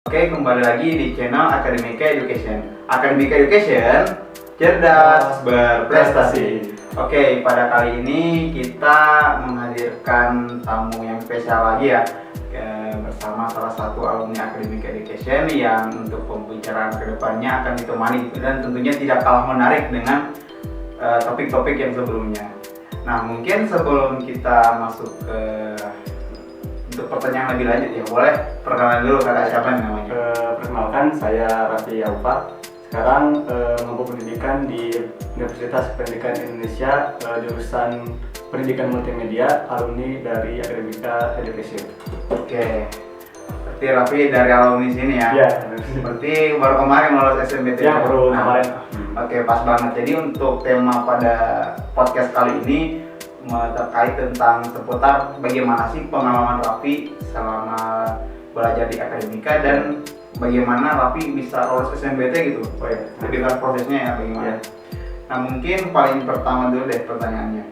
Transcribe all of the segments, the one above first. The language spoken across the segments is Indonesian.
Oke, kembali lagi di channel Akademika Education. Akademika Education, cerdas berprestasi. Oke, pada kali ini kita menghadirkan tamu yang spesial lagi ya, bersama salah satu alumni Akademika Education yang untuk pembicaraan kedepannya akan ditemani dan tentunya tidak kalah menarik dengan topik-topik yang sebelumnya. Nah, mungkin sebelum kita masuk ke untuk pertanyaan lebih lanjut ya, boleh perkenalan dulu kakak siapa namanya? Perkenalkan, saya Raffi Aufa. Sekarang menempuh pendidikan di Universitas Pendidikan Indonesia, jurusan Pendidikan Multimedia, alumni dari Akademika Education. Oke, berarti Raffi dari alumni sini ya? Iya. Berarti baru kemarin lolos SNBT? Ya, baru kemarin. Oke, pas banget. Jadi untuk tema pada podcast kali ini terkait tentang seputar bagaimana sih pengalaman Raffi selama belajar di Akademika dan bagaimana Raffi bisa lolos SNBT gitu. Oh ya, lebih ke prosesnya ya bagaimana. Ya. Nah, mungkin paling pertama dulu deh pertanyaannya.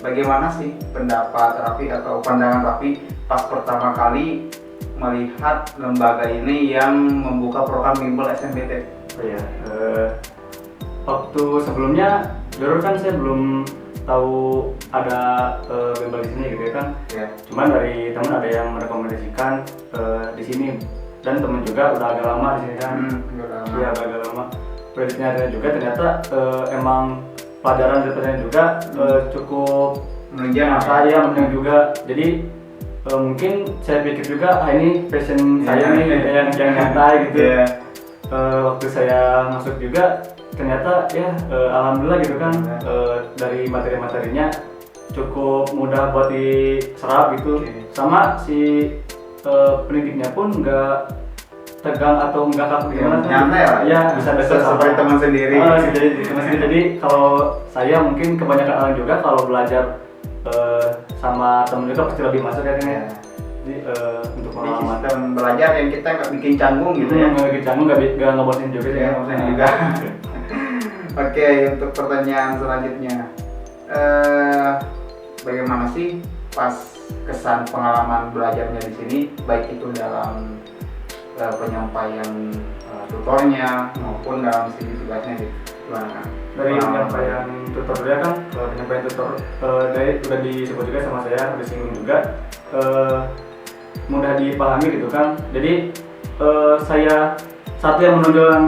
Bagaimana sih pendapat Raffi atau pandangan Raffi pas pertama kali melihat lembaga ini yang membuka program bimbel SNBT? Oh ya, waktu sebelumnya dulu kan saya belum tahu ada bimbel di sini gitu ya kan. Ya. Cuman dari teman ada yang merekomendasikan di sini, dan teman juga udah agak lama di sini kan. Iya, agak lama. Kreditnya juga ternyata emang pelajaran juga cukup menunjang menunjang juga. Jadi mungkin saya pikir juga ini passion saya nih yang nyantai gitu. Yeah. Waktu saya masuk juga ternyata ya alhamdulillah gitu kan, dari materi-materinya cukup mudah buat diserap gitu. Sama si pendidiknya pun nggak tegang atau nggak kaku gimana, nyantai lah ya, bisa seperti teman sendiri. Jadi kalau saya mungkin kebanyakan orang juga kalau belajar sama temen juga pasti lebih masuk ya kan ya. Jadi untuk pengalaman sistem belajar yang kita nggak bikin canggung gitu ya. Nggak bikin canggung, nggak ngebosin juga ya. Ngebosin juga. Oke, untuk pertanyaan selanjutnya, bagaimana sih pas kesan pengalaman belajarnya di sini, baik itu dalam penyampaian tutornya maupun dalam segi tugasnya gitu, gimana kan? Dari penyampaian tutor ya kan, penyampaian tutor dari udah disebut juga sama saya, udah singgung juga, mudah dipahami gitu kan. Jadi saya satu yang menonjolkan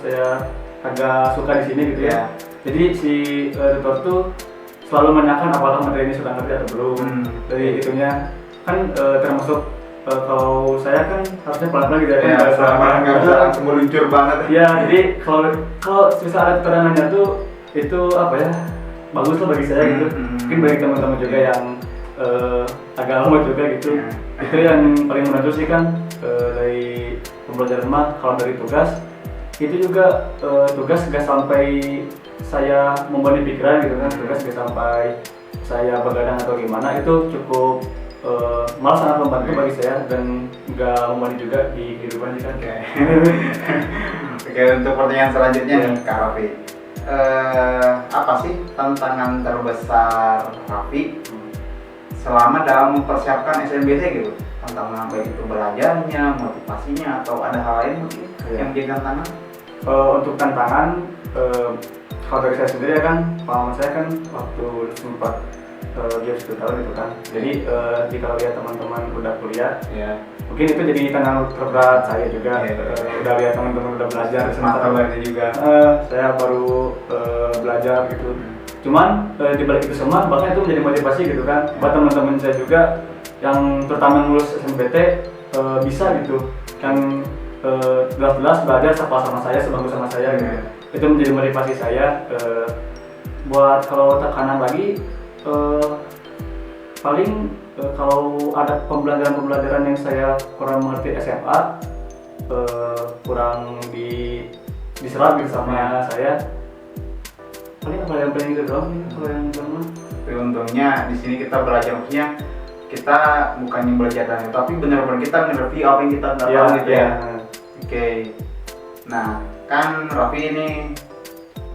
saya agak suka di sini gitu ya. Jadi si tutor tuh selalu menanyakan apakah materi ini sudah ngerti atau belum. Dari itunya kan termasuk kalau saya kan harusnya pelan-pelan gitu ya. Pelan-pelan nggak bisa langsung meluncur banget. Ya, jadi kalau bisa ada keterangannya tuh itu apa ya, bagus lah bagi saya gitu. Mungkin bagi teman-teman juga yang agak lama juga gitu. Itu yang paling menonjol sih kan. Dari pembelajaran mah, kalau dari tugas itu juga tugas gak sampai saya membani pikiran gitu kan. Tugas gak sampai saya begadang atau gimana, itu cukup malah sangat membantu bagi saya dan nggak membani juga di kehidupan kan. Oke, untuk pertanyaan selanjutnya nih Kak Raffi, apa sih tantangan terbesar Raffi selama dalam mempersiapkan SNBT gitu? Tantangan baik itu belajarnya, motivasinya, atau ada hal lain mungkin yang jadi tantangan? Untuk tantangan, kalau dari saya sendiri ya kan, pengalaman saya kan waktu sempat dia 10 tahun itu kan. Jadi jika lihat teman-teman udah kuliah, mungkin itu jadi tantangan terberat saya juga. Udah lihat teman-teman udah belajar, semata belajar juga. Saya baru belajar gitu. Cuman di balik itu semua, bahkan itu menjadi motivasi gitu kan. Buat teman-teman saya juga yang terutama lulus SNBT bisa gitu kan, jelas-jelas belajar sama saya, sebagus sama saya gitu. Itu menjadi motivasi saya. Buat kalau tekanan lagi, paling kalau ada pembelajaran yang saya kurang mengerti SMA, kurang diserap gitu sama saya, paling apa yang paling itu doang nih kalau yang pertama. Untungnya di sini kita belajar, maksudnya kita bukannya belajar dan tapi benar-benar kita ngerti apa yang kita tahu gitu ya. Oke. Nah, kan Raffi ini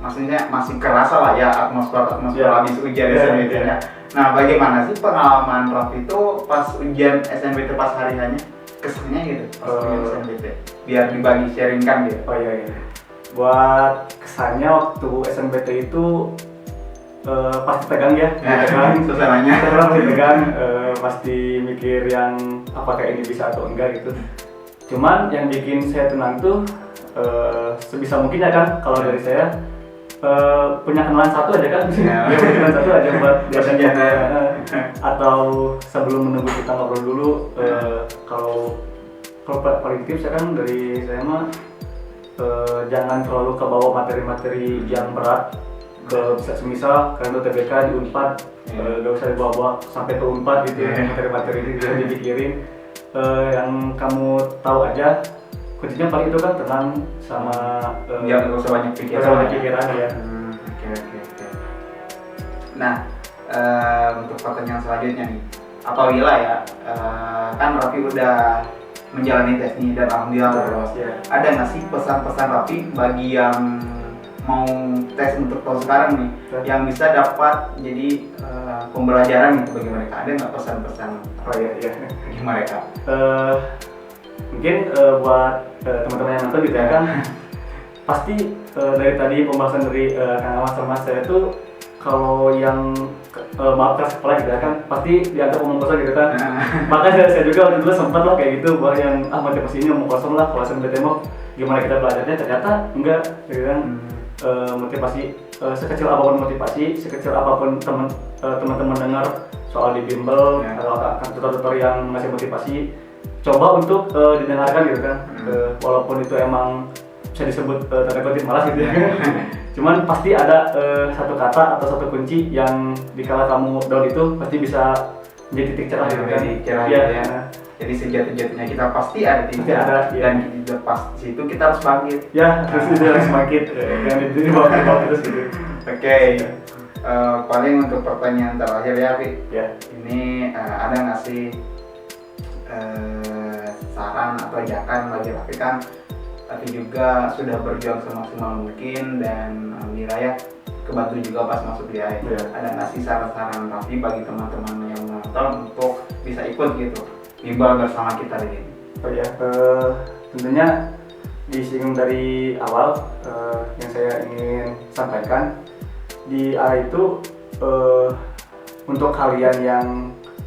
maksudnya masih kerasa lah ya atmosfer habis ujian SNBT nya. Nah, bagaimana sih pengalaman Raffi itu pas ujian SNBT pas hari hanya kesannya gitu pas ujian SNBT biar dibagi sharingkan gitu. Oh iya. Buat kesannya waktu SNBT itu pasti tegang ya, suasananya pasti tegang, pasti mikir yang apakah ini bisa atau enggak gitu. Cuman yang bikin saya tenang tuh sebisa mungkin ya kan, kalau dari saya punya kenalan satu aja kan, kenalan satu aja buat biasanya atau sebelum menunggu kita ngobrol dulu, kalau paling tips ya kan dari saya mah jangan terlalu kebawa materi-materi yang berat. Semisal kalian UTBK di Unpad, gak usah dibawa sampai ke Unpad gitu ya, materi-materi ini jangan dipikirin. Yang kamu tahu aja, kuncinya paling itu kan tenang sama ya gak usah banyak pikiran ya. Oke. Nah, untuk pertanyaan selanjutnya nih, apabila ya kan Raffi udah menjalani tes nih dan alhamdulillah lolos, ada nggak sih pesan-pesan Raffi bagi yang mau tes untuk tahun sekarang nih yang bisa dapat jadi pembelajaran gitu bagi mereka? Ada nggak pesan-pesan bagi mereka? Mungkin buat teman-teman yang nonton gitu ya kan, pasti dari tadi pembahasan dari Kang Amas sama saya tuh kalau yang maaf keras kepala gitu ya kan, pasti dianggap omong kosong gitu kan. Makanya saya juga waktu dulu sempat lah kayak gitu, bahwa yang motivasi ini omong kosong lah, kalau SNBT mau gimana kita belajarnya, ternyata enggak gitu kan. Motivasi sekecil apapun motivasi, sekecil apapun teman-teman dengar soal di bimbel atau tutor-tutor yang ngasih motivasi, coba untuk didengarkan gitu kan. Walaupun itu emang bisa disebut tanda kutip malas gitu ya. Cuman pasti ada satu kata atau satu kunci yang dikala kamu down itu pasti bisa menjadi titik cerah gitu kan. Ya. Jadi sejati-jatinya kita pasti ada titik cerah dan pas situ kita harus bangkit. Ya, terus itu harus bangkit. Jangan dibawa terus gitu. Oke. Paling untuk pertanyaan terakhir ya, Pi. Ini ada nggak sih saran atau ajakan bagi Raffi kan? Tapi juga sudah berjuang semaksimal mungkin dan alhamdulillah ya kebantu juga pas masuk di AE. Ada nggak sih saran-saran Raffi bagi teman-teman yang menonton untuk bisa ikut gitu bimbel bersama kita di sini? Tentunya disinggung dari awal yang saya ingin sampaikan di AE itu untuk kalian yang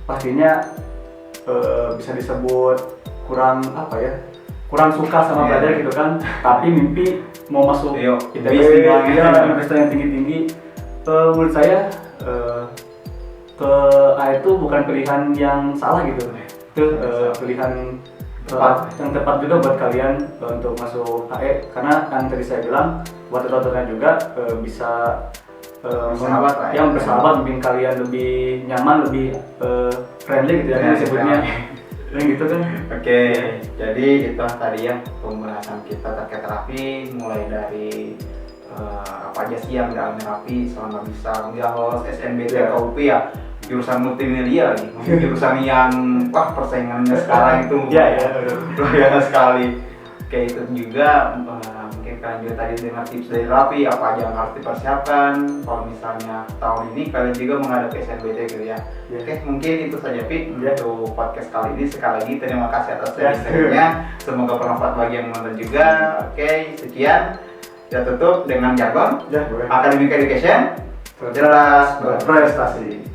pastinya bisa disebut kurang suka sama belajar gitu kan, tapi mimpi mau masuk ITB universitas yang tinggi-tinggi, menurut saya ke A itu bukan pilihan yang salah gitu, itu pilihan yang tepat juga buat kalian untuk masuk AE, karena yang tadi saya bilang buat tutornya juga bisa bersahabat, bikin kalian lebih nyaman, lebih friendly gitu ya kan disebutnya. Gitu kan. Oke, jadi itu tadi ya pembahasan kita terkait Raffi, mulai dari apa aja sih yang dialami Raffi selama bisa lolos SNBT KUP ya, jurusan multimedia lagi, jurusan yang persaingannya sekarang itu luar biasa sekali. Oke, itu juga mungkin kalian juga tadi dengar tips dari Raffi apa aja yang harus dipersiapkan kalau misalnya tahun ini kalian juga menghadapi SNBT gitu ya. Oke, mungkin itu saja Pi untuk podcast kali ini. Sekali lagi terima kasih atas sharingnya, semoga bermanfaat bagi yang menonton juga. Oke, sekian. Kita tutup dengan jargon Academic Education, cerdas berprestasi.